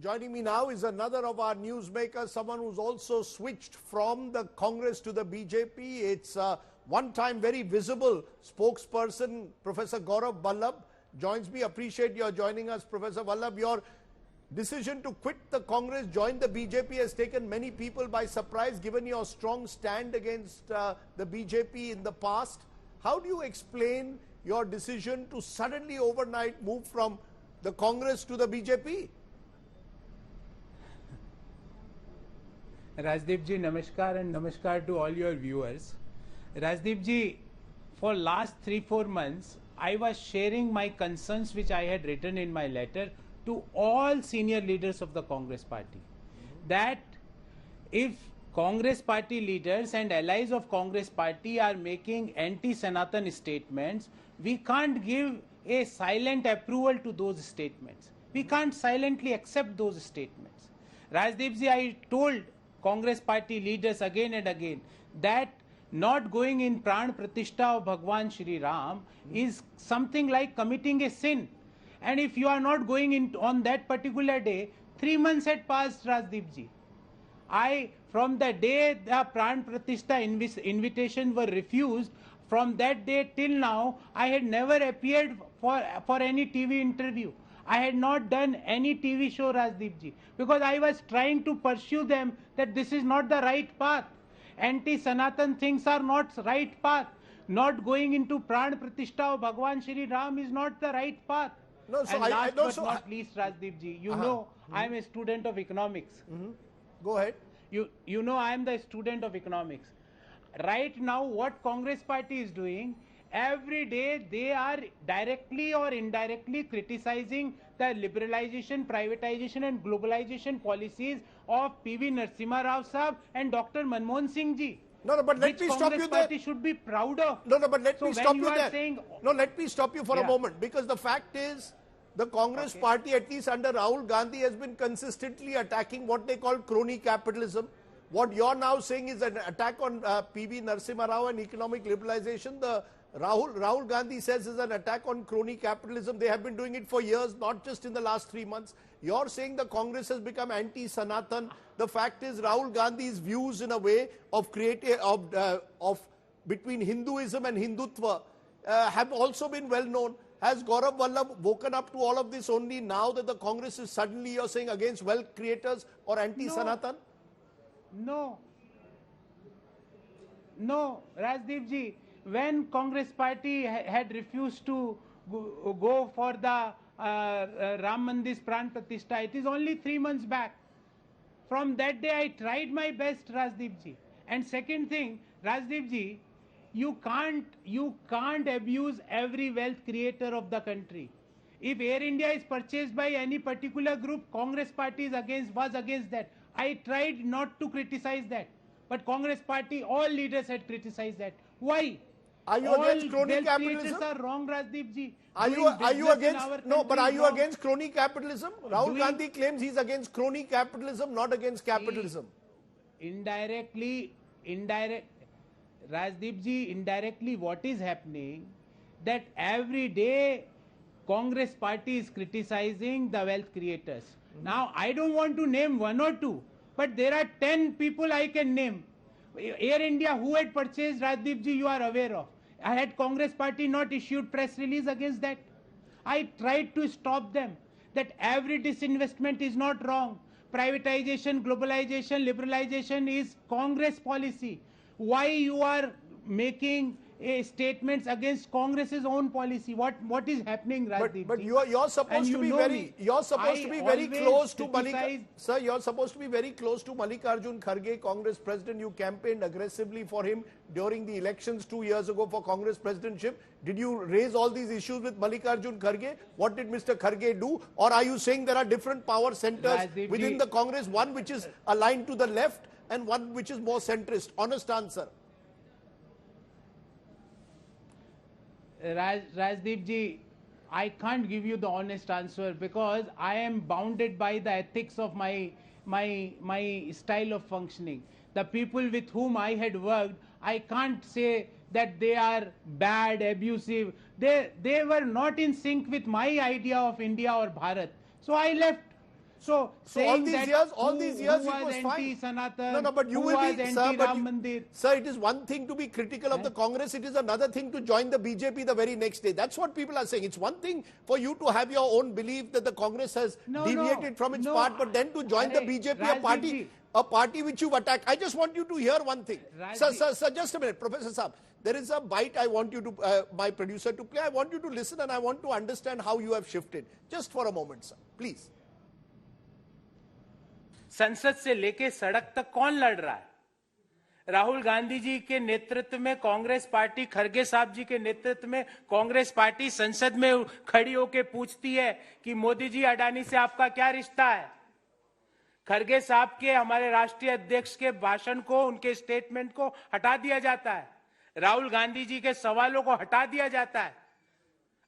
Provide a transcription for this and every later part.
Joining me now is another of our newsmakers, someone who's also switched from the Congress to the BJP. It's one-time very visible spokesperson, Professor Gaurav Vallabh, joins me. Appreciate your joining us, Professor Vallabh. Your decision to quit the Congress, join the BJP has taken many people by surprise, given your strong stand against the BJP in the past. How do you explain your decision to suddenly overnight move from the Congress to the BJP? Rajdeep ji, namaskar and namaskar to all your viewers. Rajdeep ji, for last 3-4 months, I was sharing my concerns which I had written in my letter to all senior leaders of the Congress party. That if Congress party leaders and allies of Congress party are making anti-Sanatan statements, we can't give a silent approval to those statements. We can't silently accept those statements. Rajdeep ji, I told Congress party leaders again and again that not going in Pran Pratishtha of Bhagwan Shri Ram is something like committing a sin. And if you are not going in on that particular day, 3 months had passed, Rajdeep ji. From the day the Pran Pratishtha invitations were refused, from that day till now, I had never appeared for any TV interview. I had not done any TV show, Rajdeep ji, because I was trying to pursue them that this is not the right path. Anti-Sanatan things are not right path. Not going into Pran Pratishtha of Bhagwan Shri Ram is not the right path. No, so and last but not least, Rajdeep ji, you know I am a student of economics. Go ahead. You know I am the student of economics. Right now, what Congress party is doing, every day they are directly or indirectly criticizing the liberalization, privatization and globalization policies of P.V. Narasimha Rao Sahab and Dr. Manmohan Singh ji. No, but let me stop you there. Congress party should be proud of. No, but let me stop you there. Saying, no, let me stop you for a moment, because the fact is the Congress party, at least under Rahul Gandhi, has been consistently attacking what they call crony capitalism. What you're now saying is an attack on P.V. Narasimha Rao and economic liberalization. The Rahul Gandhi says is an attack on crony capitalism. They have been doing it for years, not just in the last 3 months. You're saying the Congress has become anti-Sanatan. The fact is Rahul Gandhi's views in a way of between Hinduism and Hindutva have also been well known. Has Gaurav Vallabh woken up to all of this only now that the Congress is suddenly, you're saying, against wealth creators or anti-Sanatan? No, Rajdeep ji, when Congress party had refused to go for the Ram Mandir's Pran Pratishtha, it is only 3 months back. From that day I tried my best, Rajdeep ji. And second thing, Rajdeep ji, you can't abuse every wealth creator of the country. If Air India is purchased by any particular group, Congress party was against that. I tried not to criticize that, but Congress party, all leaders had criticized that. Why? Are you all against crony capitalism? Are wrong, Rajdeep ji. Are you against? No, but are you against crony capitalism? Rahul Gandhi claims he's against crony capitalism, not against capitalism. Indirectly, Rajdeep ji, indirectly what is happening, that every day Congress party is criticizing the wealth creators. Now, I don't want to name 1 or 2, but there are 10 people I can name. Air India, who had purchased, Rajdeep ji, you are aware of. I had Congress party not issued press release against that. I tried to stop them, that every disinvestment is not wrong. Privatization, globalization, liberalization is Congress policy. Why you are making statements against Congress's own policy? What is happening, Rajdeep? But you're supposed to be very close to Sir, you're supposed to be very close to Mallikarjun Kharge, Congress president. You campaigned aggressively for him during the elections 2 years ago for Congress presidentship. Did you raise all these issues with Mallikarjun Kharge? What did Mr. Kharge do? Or are you saying there are different power centers within the Congress, one which is aligned to the left and one which is more centrist? Honest answer. Rajdeep ji, I can't give you the honest answer because I am bounded by the ethics of my style of functioning. The people with whom I had worked, I can't say that they are bad, abusive. They were not in sync with my idea of India or Bharat. So I left. So So all saying these that years, who it was was fine. anti-Sanatan, No, no, but you who will was be, sir, but anti-Ram Mandir. sir, it is one thing to be critical of the Congress. It is another thing to join the BJP the very next day. That's what people are saying. It's one thing for you to have your own belief that the Congress has deviated from its part, but then to join the BJP, a party which you've attacked. I just want you to hear one thing. Sir, just a minute, Professor Saab. There is a bite I want you to, my producer to play. I want you to listen and I want to understand how you have shifted. Just for a moment, sir. Please. संसद से लेके सड़क तक कौन लड़ रहा है? राहुल गांधी जी के नेतृत्व में कांग्रेस पार्टी, खड़गे साहब जी के नेतृत्व में कांग्रेस पार्टी संसद में खड़ी होकर पूछती है कि मोदी जी, अडानी से आपका क्या रिश्ता है? खड़गे साहब के, हमारे राष्ट्रीय अध्यक्ष के भाषण को, उनके स्टेटमेंट को हटा दिया जाता है। राहुल गांधी जी के सवालों को हटा दिया जाता है।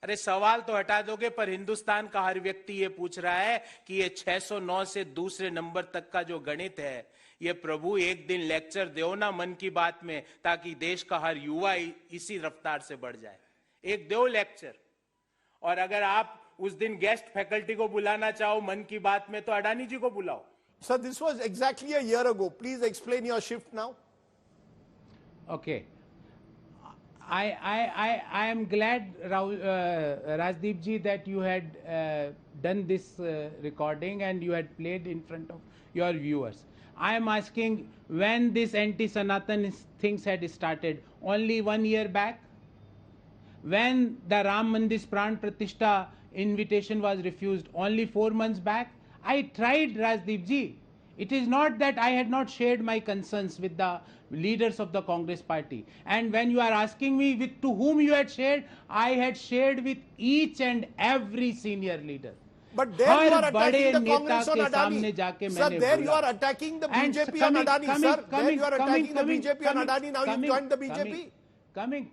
अरे सवाल तो हटा दोगे, पर हिंदुस्तान का हर व्यक्ति ये पूछ रहा है कि ये 609 से दूसरे नंबर तक का जो गणित है, ये प्रभु एक दिन लेक्चर दो ना मन की बात में, ताकि देश का हर युवा इसी रफ्तार से बढ़ जाए। एक दो लेक्चर। और अगर आप उस दिन गेस्ट फैकल्टी को बुलाना चाहो मन की बात में, तो अडानी जी को बुलाओ। Sir, this was exactly a year ago. Please explain your shift now. Okay. I am glad, Rajdeep ji, that you had done this recording and you had played in front of your viewers. I am asking, when this anti-Sanatan things had started, only 1 year back? When the Ram Mandir Pran Pratishtha invitation was refused, only 4 months back? I tried, Rajdeep ji. It is not that I had not shared my concerns with the leaders of the Congress party. And when you are asking me to whom you had shared, I had shared with each and every senior leader. But there you are attacking the Congress on Adani. Sir, there you are attacking the BJP on Adani, sir. There you are attacking the BJP on Adani. Now you've joined the BJP. Coming,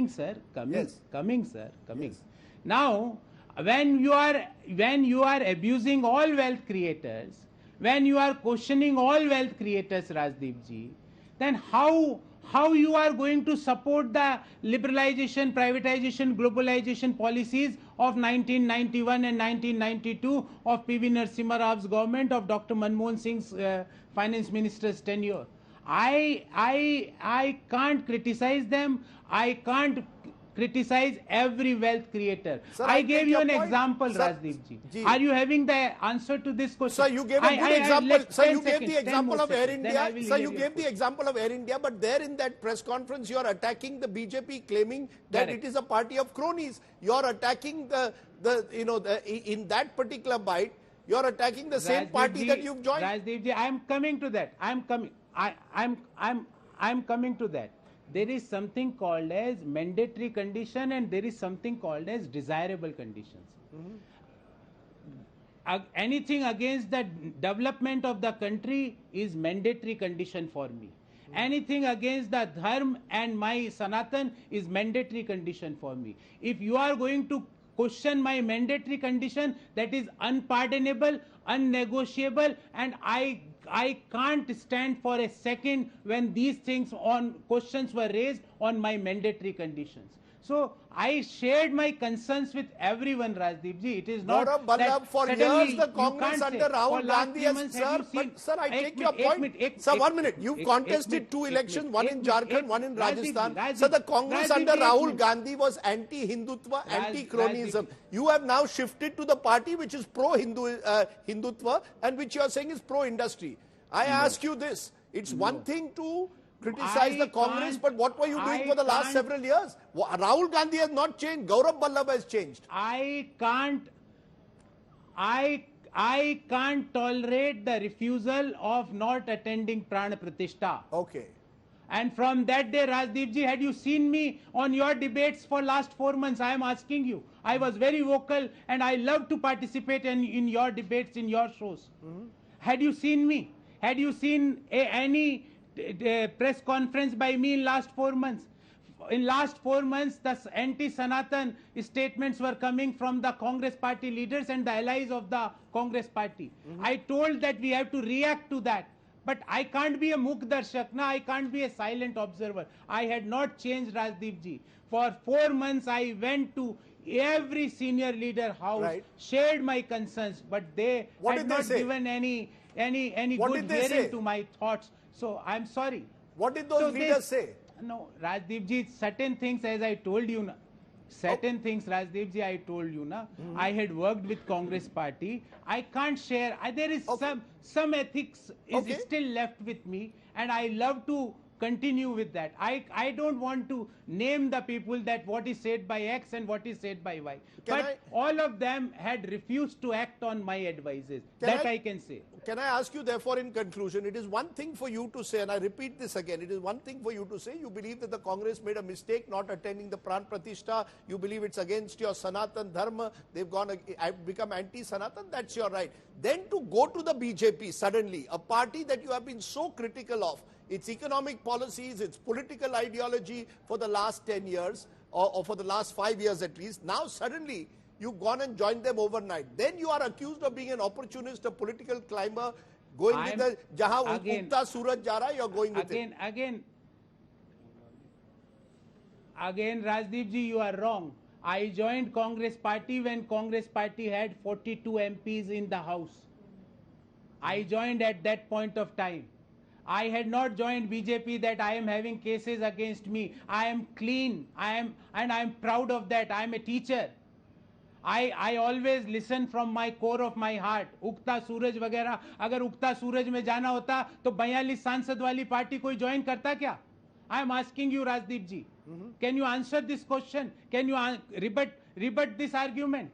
sir. Yes. Coming, sir. Yes. Now, when you are abusing all wealth creators, when you are questioning all wealth creators, Rajdeep ji, then how you are going to support the liberalization, privatization, globalization policies of 1991 and 1992 of P.V. Narasimha Raw's government, of Dr. Manmohan Singh's finance minister's tenure? I can't criticize them. I can't criticize every wealth creator. Sir, I gave you an point. example, Sir, Rajdeep ji. ji. Are you having the answer to this question? Sir, you gave a good example. Sir, you gave the example of Air India. Sir, you gave the example of Air India, but there in that press conference, you are attacking the BJP, claiming that it is a party of cronies. You are attacking in that particular bite, you are attacking the same party that you've joined. Rajdeep ji, I am coming to that. I'm coming to that. There is something called as mandatory condition and there is something called as desirable conditions. Anything against the development of the country is mandatory condition for me. Anything against the dharma and my Sanatan is mandatory condition for me. If you are going to question my mandatory condition, that is unpardonable, unnegotiable, and I can't stand for a second when these things on questions were raised on my mandatory conditions. So I shared my concerns with everyone, Rajdeep ji. It is not Gaurav Ballabh, for years the Congress under Rahul Gandhi has, sir, I take your point. Sir, 1 minute. You've contested 2 elections, one in Jharkhand, one in Rajasthan. So the Congress under Rahul Gandhi was anti-Hindutva, anti-cronism. You have now shifted to the party which is pro-Hindutva and which you are saying is pro-industry. I ask you this. It's one thing to criticize the Congress, but what were you doing for the last several years? Rahul Gandhi has not changed. Gaurav Ballabh has changed. I can't tolerate the refusal of not attending Pran Pratishtha. Okay. And from that day, Rajdeep ji, had you seen me on your debates for last 4 months, I am asking you. I was very vocal and I love to participate in your debates, in your shows. Had you seen me? Had you seen any press conference by me in last 4 months? In last 4 months, the anti-Sanatan statements were coming from the Congress party leaders and the allies of the Congress party. I told that we have to react to that. But I can't be a Mukh Darshak, I can't be a silent observer. I had not changed, Rajdeep ji. For 4 months, I went to every senior leader house Right. shared my concerns, but they What had did they not say? given any What good did they hearing say? to my thoughts. So I'm sorry. What did those So leaders say? No, Rajdeep certain things, as I told you, certain things, Rajdeep I told you, I had worked with Congress party. I can't share. There is Okay. some ethics is Okay. still left with me, and I love to continue with that. I don't want to name the people that what is said by X and what is said by Y. Can But I- all of them had refused to act on my advices. Can That I- I can say. Can I ask you, therefore, in conclusion, it is one thing for you to say, and I repeat this again, it is one thing for you to say you believe that the Congress made a mistake not attending the Pran Pratishtha, you believe it's against your Sanatan Dharma, they've become anti-Sanatan, that's your right. Then to go to the BJP suddenly, a party that you have been so critical of, its economic policies, its political ideology for the last 10 years, or for the last 5 years at least, now suddenly you've gone and joined them overnight. Then you are accused of being an opportunist, a political climber, going with the jahan again- ukta suraj ja raha hai, you're going with it. Again, Rajdeep ji, you are wrong. I joined Congress party when Congress party had 42 MPs in the house. I joined at that point of time. I had not joined BJP that I am having cases against me. I am clean. I am proud of that. I am a teacher. I always listen from my core of my heart. उगता सूरज वगैरह, अगर उगता सूरज में जाना होता तो 42 सांसद वाली पार्टी कोई ज्वाइन करता क्या? I am asking you, Rajdeep ji. Can you answer this question? Can you rebut this argument?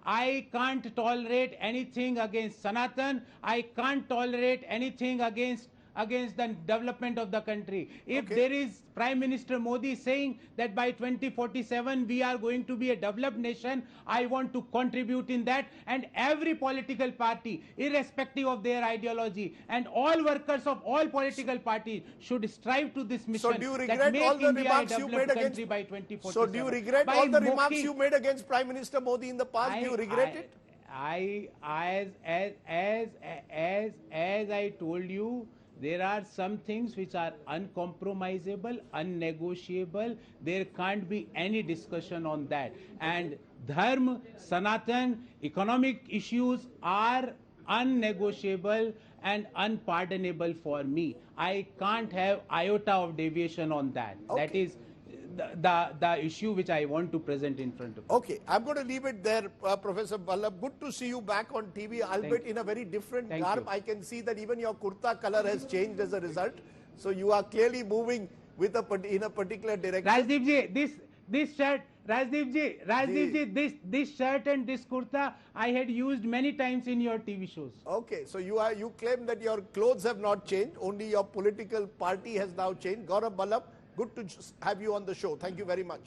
I can't tolerate anything against Sanatan. I can't tolerate anything against the development of the country. If Okay. there is Prime Minister Modi saying that by 2047 we are going to be a developed nation, I want to contribute in that, and every political party, irrespective of their ideology, and all workers of all political parties should strive to this mission. So do you that regret make all the India a remarks you developed made against? country by 2047. So do you regret By all the remarks mocking- you made against Prime Minister Modi in the past? Do you regret it? As I told you, there are some things which are uncompromisable, unnegotiable. There can't be any discussion on that. And Dharma, Sanatan, economic issues are unnegotiable and unpardonable for me. I can't have iota of deviation on that. Okay. That is the issue which I want to present in front of you. Okay, I'm going to leave it there, Professor Ballabh. Good to see you back on TV, albeit in a very different Thank garb. you. I can see that even your kurta color has changed as a result. So you are clearly moving with in a particular direction. Rajdeep ji, this shirt, Rajdeep ji, this shirt and this kurta I had used many times in your TV shows. Okay, so you claim that your clothes have not changed, only your political party has now changed. Gaurav Ballabh, good to have you on the show. Thank you very much.